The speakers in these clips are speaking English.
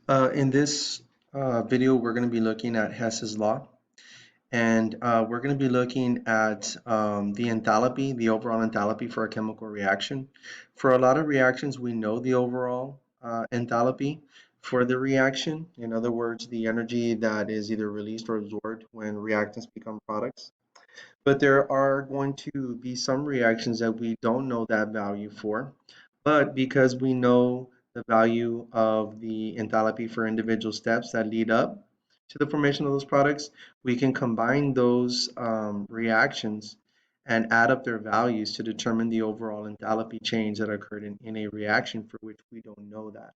In this video, we're going to be looking at Hess's law, and we're going to be looking at the enthalpy, the overall enthalpy for a chemical reaction. For a lot of reactions, we know the overall enthalpy for the reaction. In other words, the energy that is either released or absorbed when reactants become products. But there are going to be some reactions that we don't know that value for. But because we know the value of the enthalpy for individual steps that lead up to the formation of those products, we can combine those reactions and add up their values to determine the overall enthalpy change that occurred in a reaction for which we don't know that.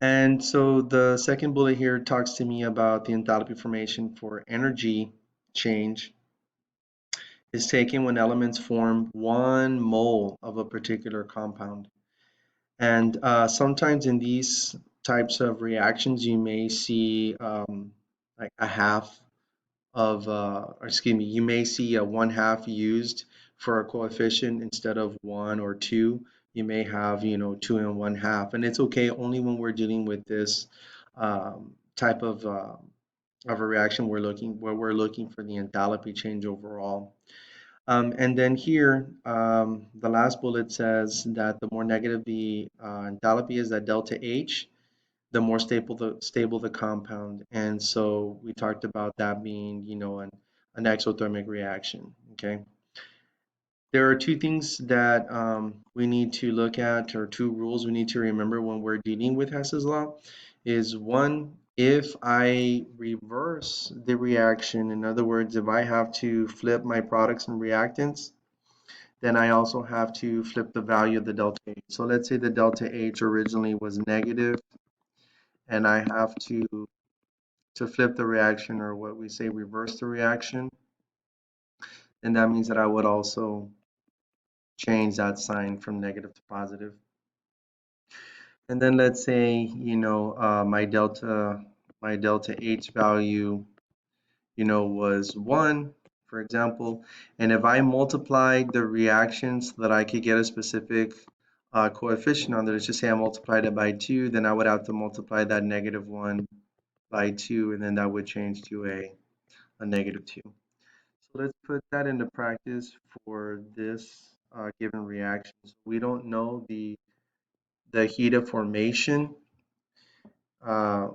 And so the second bullet here talks to me about the enthalpy formation for energy change is taken when elements form 1 mole of a particular compound. And sometimes in these types of reactions, you may see like a half of, or excuse me, you may see a 1/2 used for a coefficient instead of 1 or 2. You may have, 2 and 1/2, and it's okay only when we're dealing with this type of a reaction where we're looking for the enthalpy change overall. And then here, the last bullet says that the more negative the enthalpy is, that delta H, the more stable the compound. And so we talked about that being, an exothermic reaction. Okay. There are two things that we need to look at, or two rules we need to remember when we're dealing with Hess's law. Is one, if I reverse the reaction, in other words, if I have to flip my products and reactants, then I also have to flip the value of the delta H. So let's say the delta H originally was negative, and I have to flip the reaction, or what we say reverse the reaction, and that means that I would also change that sign from negative to positive. And then let's say, my delta H value, was 1, for example. And if I multiplied the reaction so that I could get a specific coefficient on there, let's just say I multiplied it by 2, then I would have to multiply that -1 by 2, and then that would change to a -2. So let's put that into practice for this given reaction. So we don't know the heat of formation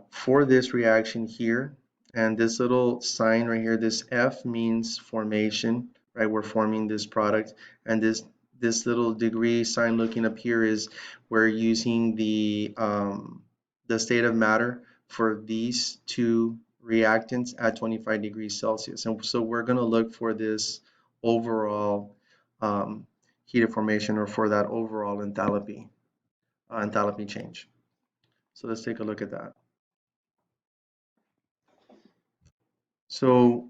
for this reaction here. And this little sign right here, this F means formation, right? We're forming this product. And this little degree sign looking up here is we're using the state of matter for these two reactants at 25 degrees Celsius. And so we're going to look for this overall heat of formation, or for that overall enthalpy change. So let's take a look at that. So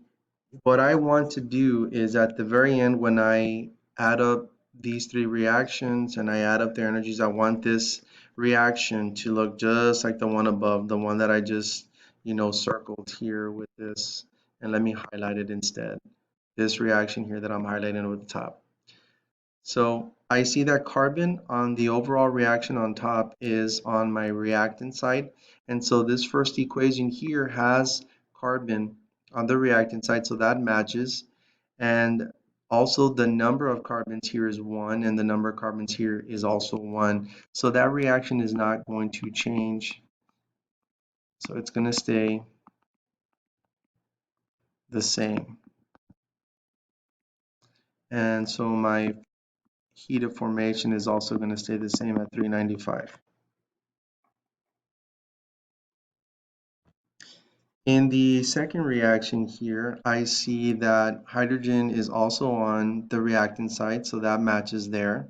what I want to do is at the very end, when I add up these three reactions and I add up their energies, I want this reaction to look just like the one above, the one that I just, circled here with this. And let me highlight it instead. This reaction here that I'm highlighting over the top. So I see that carbon on the overall reaction on top is on my reactant side. And so this first equation here has carbon on the reactant side, so that matches. And also the number of carbons here is 1, and the number of carbons here is also 1. So that reaction is not going to change. So it's going to stay the same. And so my heat of formation is also going to stay the same at 395. In the second reaction here, I see that hydrogen is also on the reactant side, so that matches there.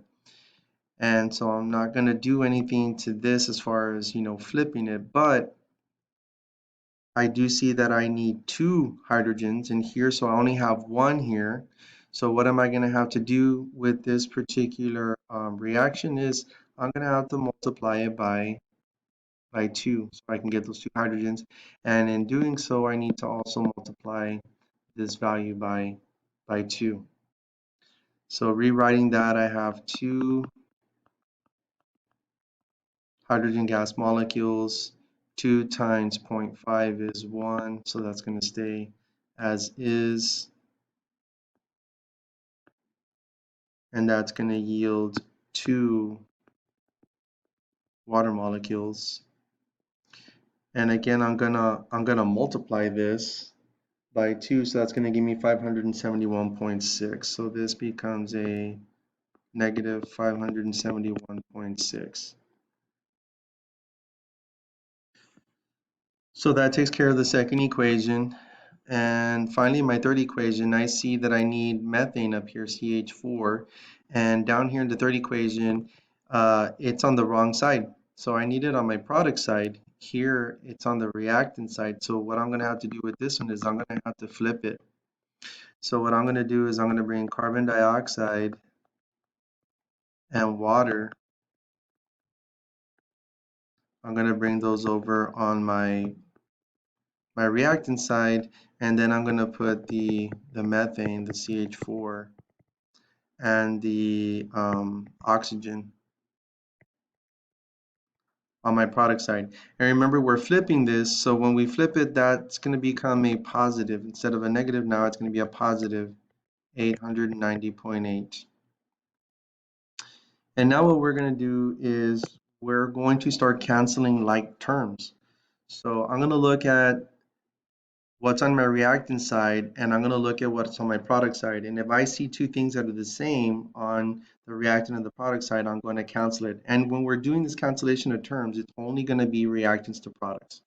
And so I'm not going to do anything to this as far as, flipping it, but I do see that I need 2 hydrogens in here, so I only have 1 here. So what am I going to have to do with this particular reaction is I'm going to have to multiply it by 2 so I can get those 2 hydrogens, and in doing so I need to also multiply this value by 2. So rewriting that, I have 2 hydrogen gas molecules 2 times 0.5 is 1, so that's going to stay as is. And that's going to yield 2 water molecules. And again, I'm gonna multiply this by 2, so that's going to give me 571.6. So this becomes a negative 571.6. So that takes care of the second equation. And finally, my third equation, I see that I need methane up here, CH4. And down here in the third equation, it's on the wrong side. So I need it on my product side. Here, it's on the reactant side. So what I'm going to have to do with this one is I'm going to have to flip it. So what I'm going to do is I'm going to bring carbon dioxide and water. I'm going to bring those over on my reactant side, and then I'm going to put the methane, the CH4, and the oxygen on my product side. And remember, we're flipping this, so when we flip it, that's going to become a positive. Instead of a negative now, it's going to be a positive 890.8. And now what we're going to do is we're going to start canceling like terms. So I'm going to look at what's on my reactant side, and I'm going to look at what's on my product side. And if I see two things that are the same on the reactant and the product side, I'm going to cancel it. And when we're doing this cancellation of terms, it's only going to be reactants to products.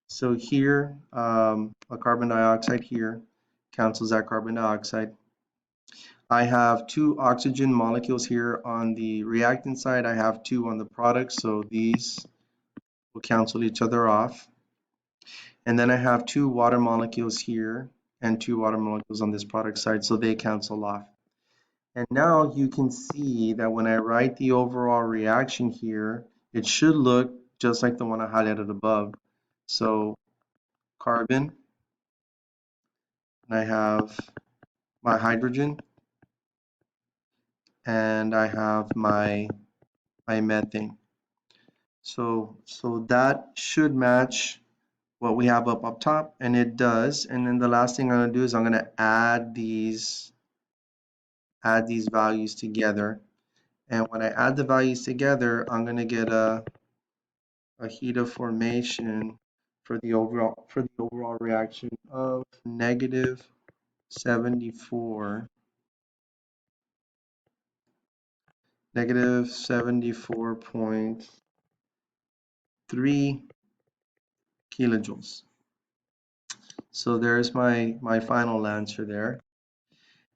So here, a carbon dioxide here cancels that carbon dioxide. I have 2 oxygen molecules here on the reactant side. I have 2 on the product, so these will cancel each other off. And then I have 2 water molecules here and 2 water molecules on this product side, so they cancel off. And now you can see that when I write the overall reaction here, it should look just like the one I highlighted above. So carbon, and I have my hydrogen, and I have my methane. So that should match what we have up top, and it does. And then the last thing I'm going to do is I'm going to add these values together. And when I add the values together, I'm going to get a heat of formation for the overall reaction of negative 74 74.3 kilojoules. So there's my final answer there.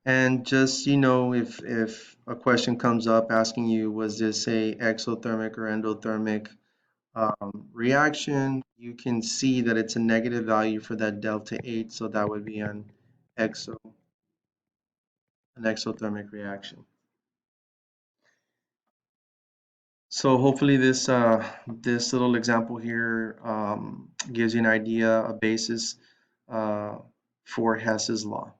And just, if a question comes up asking you, was this a exothermic or endothermic reaction, you can see that it's a negative value for that delta 8, so that would be an exothermic reaction. So hopefully this little example here gives you an idea, a basis for Hess's law.